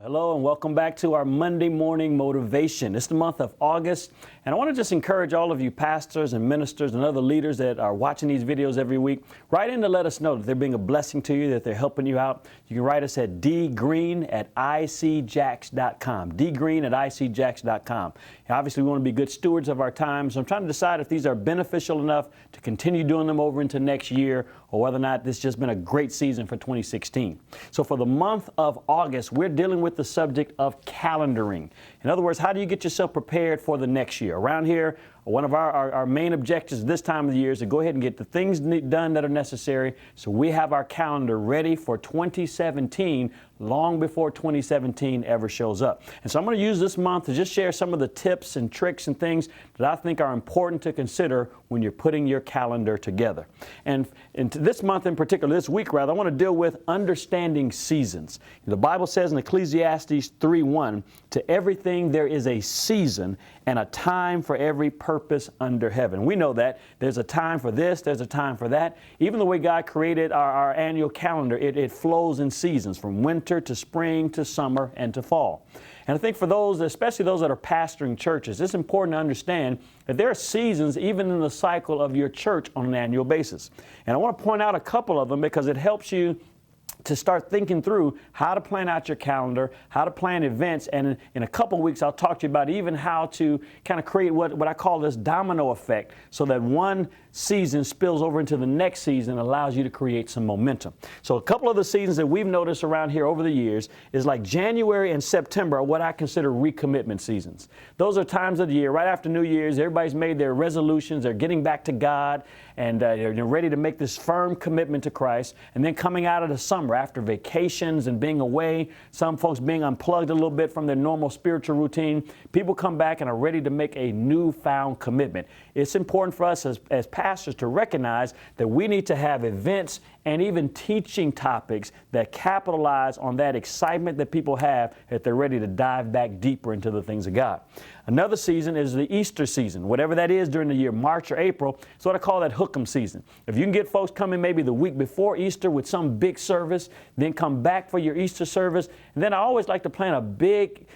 Hello and welcome back to our Monday morning motivation. It's the month of August, and I want to just encourage all of you pastors and ministers and other leaders that are watching these videos every week, write in to let us know that they're being a blessing to you, that they're helping you out. You can write us at dgreen@icjax.com, dgreen@icjax.com. Obviously, we want to be good stewards of our time, so I'm trying to decide if these are beneficial enough to continue doing them over into next year, or whether or not this has just been a great season for 2016. So for the month of August, we're dealing with the subject of calendaring. In other words, how do you get yourself prepared for the next year? Around here, one of our main objectives this time of the year is to go ahead and get the things done that are necessary so we have our calendar ready for 2017 long before 2017 ever shows up. And so I'm going to use this month to just share some of the tips and tricks and things that I think are important to consider when you're putting your calendar together. And this month in particular, this week rather, I want to deal with understanding seasons. The Bible says in Ecclesiastes 3:1, to everything there is a season and a time for every purpose under heaven. We know that there's a time for this, there's a time for that. Even the way God created our annual calendar, it flows in seasons from winter to spring to summer and to fall. And I think for those, especially those that are pastoring churches, it's important to understand that there are seasons even in the cycle of your church on an annual basis. And I want to point out a couple of them because it helps you to start thinking through how to plan out your calendar, how to plan events, and in a couple of weeks I'll talk to you about even how to kind of create what I call this domino effect so that one season spills over into the next season and allows you to create some momentum. So a couple of the seasons that we've noticed around here over the years is like January and September are what I consider recommitment seasons. Those are times of the year, right after New Year's, everybody's made their resolutions, they're getting back to God, and they're ready to make this firm commitment to Christ. And then coming out of the summer, after vacations and being away, some folks being unplugged a little bit from their normal spiritual routine, people come back and are ready to make a newfound commitment. It's important for us as pastors to recognize that we need to have events and even teaching topics that capitalize on that excitement that people have that they're ready to dive back deeper into the things of God. Another season is the Easter season, whatever that is during the year, March or April. It's what I call that hook 'em season. If you can get folks coming maybe the week before Easter with some big service, then come back for your Easter service. And then I always like to plan a big,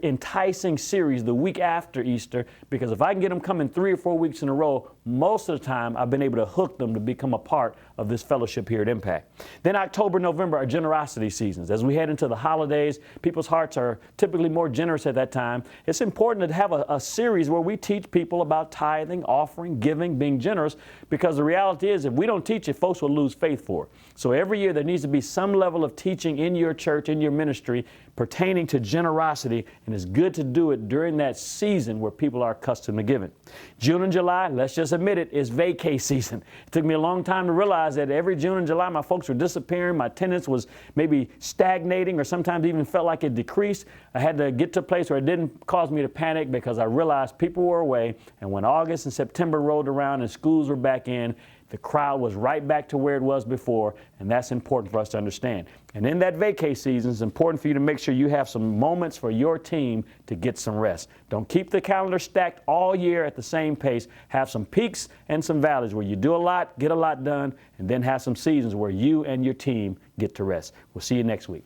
enticing series the week after Easter, because if I can get them coming 3 or 4 weeks in a row, most of the time I've been able to hook them to become a part of this fellowship here at Impact. Then October, November are generosity seasons. As we head into the holidays, people's hearts are typically more generous at that time. It's important to have a series where we teach people about tithing, offering, giving, being generous, because the reality is if we don't teach it, folks will lose faith for it. So every year there needs to be some level of teaching in your church, in your ministry, pertaining to generosity, and it's good to do it during that season where people are accustomed to giving. June and July, let's just admit it, is vacay season. It took me a long time to realize that every June and July my folks were disappearing, my attendance was maybe stagnating or sometimes even felt like it decreased. I had to get to a place where it didn't cause me to panic because I realized people were away, and when August and September rolled around and schools were back in, the crowd was right back to where it was before, and that's important for us to understand. And in that vacay season, it's important for you to make sure you have some moments for your team to get some rest. Don't keep the calendar stacked all year at the same pace. Have some peaks and some valleys where you do a lot, get a lot done, and then have some seasons where you and your team get to rest. We'll see you next week.